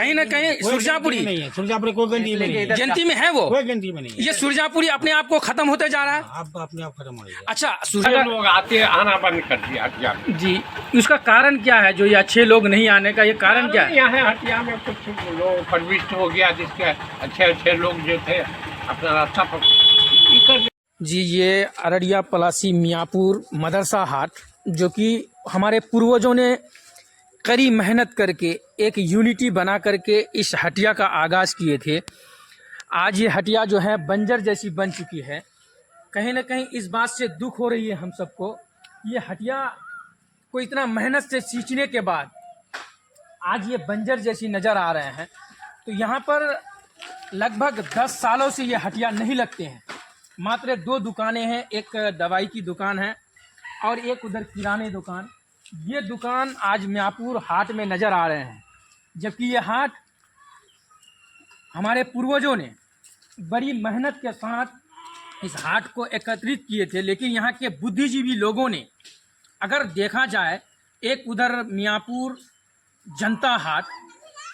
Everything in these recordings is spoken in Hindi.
कहीं ना कहीं सुरजापुरी नहीं है, सुरजापुरी कोई गिनती में नहीं है, गिनती में है वो, कोई गिनती में नहीं है। ये सुरजापुरी अपने आप को खत्म होते जा रहा है। अब अपने आप खत्म हो गया। अच्छा लोग आते आना बंद कर दिया हटिया में। जी, उसका कारण क्या है जो ये अच्छे लोग नहीं आने का, ये कारण क्या है? यहाँ हटिया में कुछ लोग प्रविष्ट हो गया, जिसके अच्छे अच्छे लोग जो थे अपना रास्ता कर। जी, ये अररिया पलासी मियाँपुर मदरसा हाट, जो कि हमारे पूर्वजों ने कड़ी मेहनत करके एक यूनिटी बना करके इस हटिया का आगाज़ किए थे। आज ये हटिया जो है बंजर जैसी बन चुकी है। कहीं ना कहीं इस बात से दुख हो रही है हम सबको, ये हटिया को इतना मेहनत से सींचने के बाद आज ये बंजर जैसी नज़र आ रहे हैं। तो यहाँ पर लगभग 10 सालों से ये हटिया नहीं लगते हैं। मात्र 2 दुकानें हैं, एक दवाई की दुकान है और एक उधर किराने दुकान। ये दुकान आज मियाँपुर हाट में नज़र आ रहे हैं, जबकि ये हाट हमारे पूर्वजों ने बड़ी मेहनत के साथ इस हाट को एकत्रित किए थे। लेकिन यहाँ के बुद्धिजीवी लोगों ने, अगर देखा जाए, एक उधर मियाँपुर जनता हाट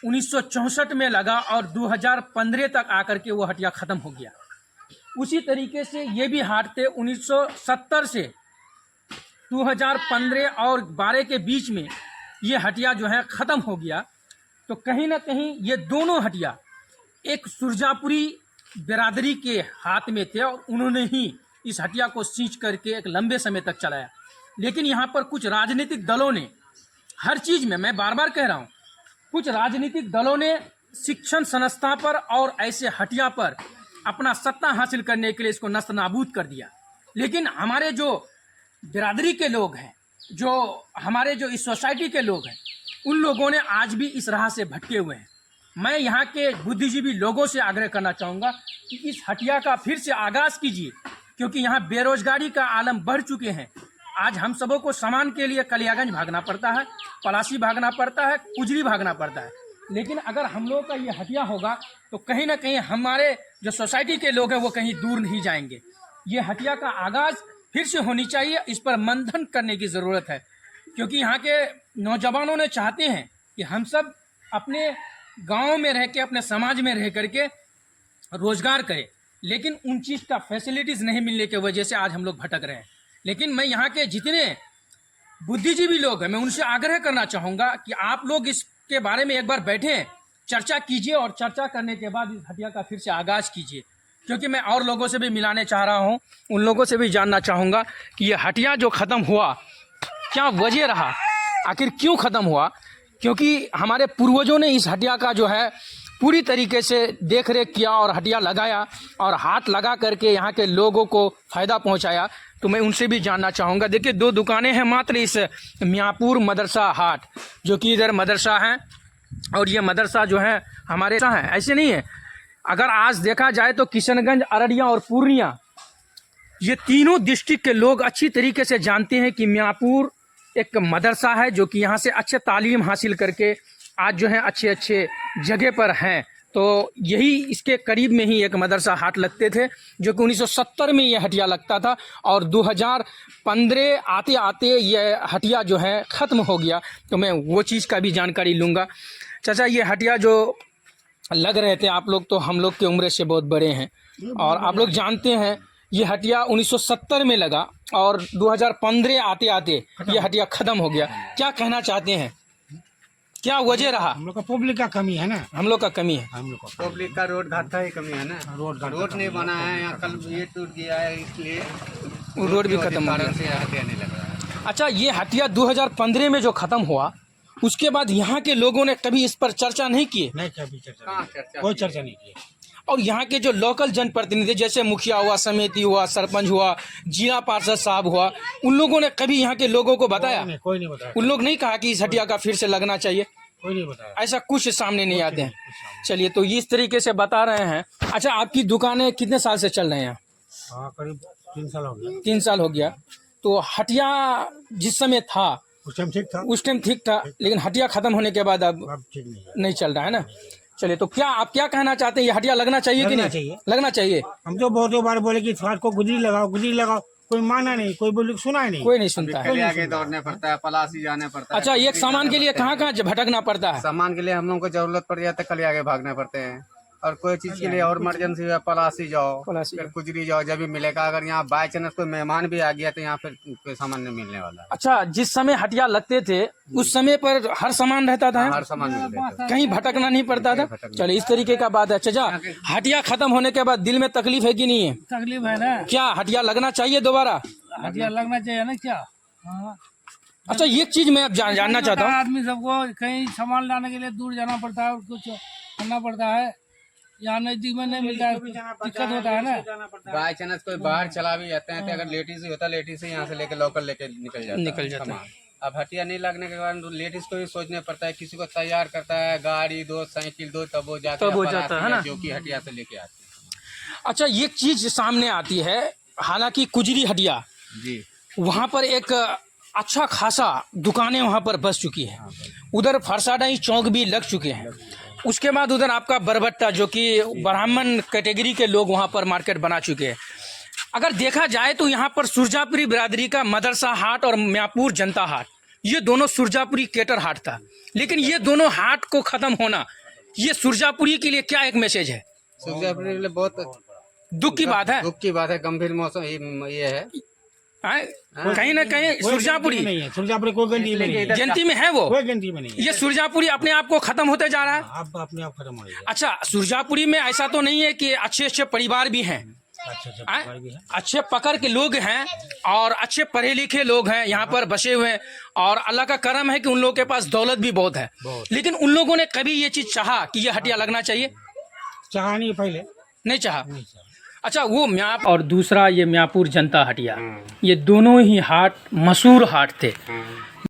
1964 में लगा और 2015 तक आकर के वो हटिया ख़त्म हो गया। उसी तरीके से ये भी हाट थे 1970 से 2015 और 12 के बीच में ये हटिया जो है ख़त्म हो गया। तो कहीं ना कहीं ये दोनों हटिया एक सुरजापुरी बिरादरी के हाथ में थे और उन्होंने ही इस हटिया को सींच करके एक लंबे समय तक चलाया। लेकिन यहाँ पर कुछ राजनीतिक दलों ने हर चीज़ में, मैं बार बार कह रहा हूँ, कुछ राजनीतिक दलों ने शिक्षण संस्था पर और ऐसे हटिया पर अपना सत्ता हासिल करने के लिए इसको नस्त नाबूद कर दिया। लेकिन हमारे जो बिरादरी के लोग हैं, जो हमारे जो इस सोसाइटी के लोग हैं, उन लोगों ने आज भी इस राह से भटके हुए हैं। मैं यहाँ के बुद्धिजीवी लोगों से आग्रह करना चाहूँगा कि इस हटिया का फिर से आगाज़ कीजिए, क्योंकि यहाँ बेरोजगारी का आलम बढ़ चुके हैं। आज हम सबों को सामान के लिए कलियागंज भागना पड़ता है, पलासी भागना पड़ता है, कुजरी भागना पड़ता है। लेकिन अगर हम लोग का ये हटिया होगा तो कहीं ना कहीं हमारे जो सोसाइटी के लोग हैं वो कहीं दूर नहीं जाएंगे। ये हटिया का आगाज़ फिर से होनी चाहिए, इस पर मंथन करने की ज़रूरत है, क्योंकि यहाँ के नौजवानों ने चाहते हैं कि हम सब अपने गाँव में रह के, अपने समाज में रह करके रोज़गार करें। लेकिन उन चीज़ का फैसिलिटीज़ नहीं मिलने की वजह से आज हम लोग भटक रहे हैं। लेकिन मैं यहाँ के जितने बुद्धिजीवी लोग हैं, मैं उनसे आग्रह करना चाहूँगा कि आप लोग इसके बारे में एक बार बैठें, चर्चा कीजिए और चर्चा करने के बाद इस हटिया का फिर से आगाज़ कीजिए। क्योंकि मैं और लोगों से भी मिलाने चाह रहा हूँ, उन लोगों से भी जानना चाहूँगा कि ये हटिया जो ख़त्म हुआ, क्या वजह रहा, आखिर क्यों ख़त्म हुआ। क्योंकि हमारे पूर्वजों ने इस हटिया का जो है पूरी तरीके से देख रेख किया और हटिया लगाया और हाथ लगा करके यहाँ के लोगों को फ़ायदा पहुँचाया। तो मैं उनसे भी जानना चाहूँगा। देखिए, 2 दुकानें हैं मात्र इस मियाँपुर मदरसा हाट, जो कि इधर मदरसा है और ये मदरसा जो है हमारे है, ऐसे नहीं है। अगर आज देखा जाए तो किशनगंज, अररिया और पूर्णिया, ये तीनों डिस्ट्रिक्ट के लोग अच्छी तरीके से जानते हैं कि मियाँपुर एक मदरसा है, जो कि यहाँ से अच्छे तालीम हासिल करके आज जो है अच्छे अच्छे जगह पर हैं। तो यही इसके करीब में ही एक मदरसा हाट लगते थे, जो कि 1970 में ये हटिया लगता था और 2015 आते आते ये हटिया जो है ख़त्म हो गया। तो मैं वो चीज़ का भी जानकारी लूँगा। चाचा, ये हटिया जो लग रहे थे आप लोग, तो हम लोग की उम्र से बहुत बड़े हैं और आप लोग जानते हैं ये हटिया 1970 में लगा और 2015 आते आते ये हटिया ख़त्म हो गया। क्या कहना चाहते हैं, क्या वजह रहा? हम लोग का पब्लिक का कमी है ना, हम लोग का कमी है, हम लोग का पब्लिक का रोड घाट का ही कमी है ना। रोड नहीं बना है, यहाँ कल ये टूट गया है, इसलिए रोड भी खत्म हो गया। से हटिया नहीं लग रहा है। अच्छा, ये हटिया 2015 में जो ख़त्म हुआ, उसके बाद यहाँ के लोगों ने कभी इस पर चर्चा नहीं किए? नहीं, कभी चर्चा कहाँ नहीं, चर्चा? कोई चर्चा नहीं की। और यहाँ के जो लोकल जनप्रतिनिधि, जैसे मुखिया हुआ, समिति हुआ, सरपंच हुआ, जिला पार्षद साहब हुआ, उन लोगों ने कभी यहाँ के लोगों को बताया? कोई नहीं बताया। उन लोग नहीं कहा कि इस हटिया का फिर से लगना चाहिए? कोई नहीं बताया, ऐसा कुछ सामने नहीं आते हैं। चलिए, तो इस तरीके से बता रहे हैं। अच्छा, आपकी दुकानें कितने साल से चल रहे हैं? हाँ, करीब 3 साल हो गया। 3 साल हो गया। तो हटिया जिस समय था उस टाइम ठीक था, उस टाइम ठीक था, लेकिन हटिया ख़त्म होने के बाद अब ठीक नहीं है। नहीं चल रहा है ना। चलिए, तो क्या आप क्या कहना चाहते हैं, ये हटिया लगना चाहिए कि लगना नहीं? चाहिए। लगना चाहिए। हम तो बहुत बार बोले कि रात को गुजरी लगाओ, गुजरी लगाओ, कोई माना नहीं, कोई बोले सुना ही नहीं। कोई नहीं सुनता है। आगे दौड़ने पड़ता है, पलासी जाने पड़ता है। अच्छा, एक सामान के लिए कहाँ कहाँ भटकना पड़ता है? सामान के लिए हम लोग को जरूरत पड़ जाता है, कल आगे भागने पड़ते हैं। और कोई चीज के लिए और इमरजेंसी है, पलासी जाओ, पलासी फिर कुजरी जाओ, जब भी मिलेगा। अगर यहाँ बाई चांस कोई मेहमान भी आ गया तो यहाँ फिर कोई सामान नहीं मिलने वाला। अच्छा, जिस समय हटिया लगते थे उस समय पर हर सामान रहता था, हर सामान मिलता है, कहीं भटकना नहीं पड़ता था। चलो, इस तरीके का बात है। चाचा, हटिया खत्म होने के बाद दिल में तकलीफ है कि नहीं है? तकलीफ है ना, क्या हटिया लगना चाहिए दोबारा? हटिया लगना चाहिए ना क्या। हाँ। अच्छा, एक चीज मैं अब जानना चाहता हूँ। आदमी सबको कहीं सामान लाने के लिए दूर जाना पड़ता है, कुछ करना पड़ता है, यहाँ नजदीक में नहीं मिलता है, दिक्कत होता है ना। बाई चांस कोई बाहर चला भी जाते हैं तो अगर लेडीज होता, लेडीज से यहाँ से लेके लोकल लेके निकल जाता है। सामान। अब हटिया नहीं लगने के बाद लेडीज को भी सोचना पड़ता है, किसी को तैयार करता है, गाड़ी दो, साइकिल दो, तब वो जाता है ना, जो कि हटिया से लेके आते हैं। अच्छा, एक चीज सामने आती है, हालांकि कुजरी हटिया जी, वहाँ पर एक अच्छा खासा दुकानें वहाँ पर बस चुकी है, उधर फरसाडाई चौक भी लग चुके हैं। उसके बाद उधर आपका बरबट्टा, जो कि ब्राह्मण कैटेगरी के लोग वहाँ पर मार्केट बना चुके हैं। अगर देखा जाए तो यहाँ पर सुरजापुरी बिरादरी का मदरसा हाट और म्यापुर जनता हाट, ये दोनों सुरजापुरी केटर हाट था। लेकिन ये दोनों हाट को खत्म होना, ये सुरजापुरी के लिए क्या एक मैसेज है? सुरजापुरी के लिए बहुत दुख की बात है। दुख की बात है, गंभीर मौसम ये है। कहीं ना कहीं सुरजापुरी नहीं है, सुरजापुरी कोई गिनती में नहीं है, गिनती में है वो, कोई गिनती में नहीं है। ये सुरजापुरी अपने आप को खत्म होते जा रहा है। आप अपने आप खत्म हो जाएगा। अच्छा, सुरजापुरी में ऐसा तो नहीं है कि अच्छे अच्छे परिवार भी हैं, अच्छा भी है। अच्छे पकड़ के लोग हैं और अच्छे पढ़े लिखे लोग हैं यहाँ पर बसे हुए हैं, और अल्लाह का करम है कि उन लोगों के पास दौलत भी बहुत है। लेकिन उन लोगों ने कभी ये चीज चाहा कि ये हटिया लगना चाहिए? चाहा नहीं, पहले नहीं चाहा। अच्छा, वो म्याप और दूसरा ये म्यापुर जनता हटिया, ये दोनों ही हाट मशहूर हाट थे।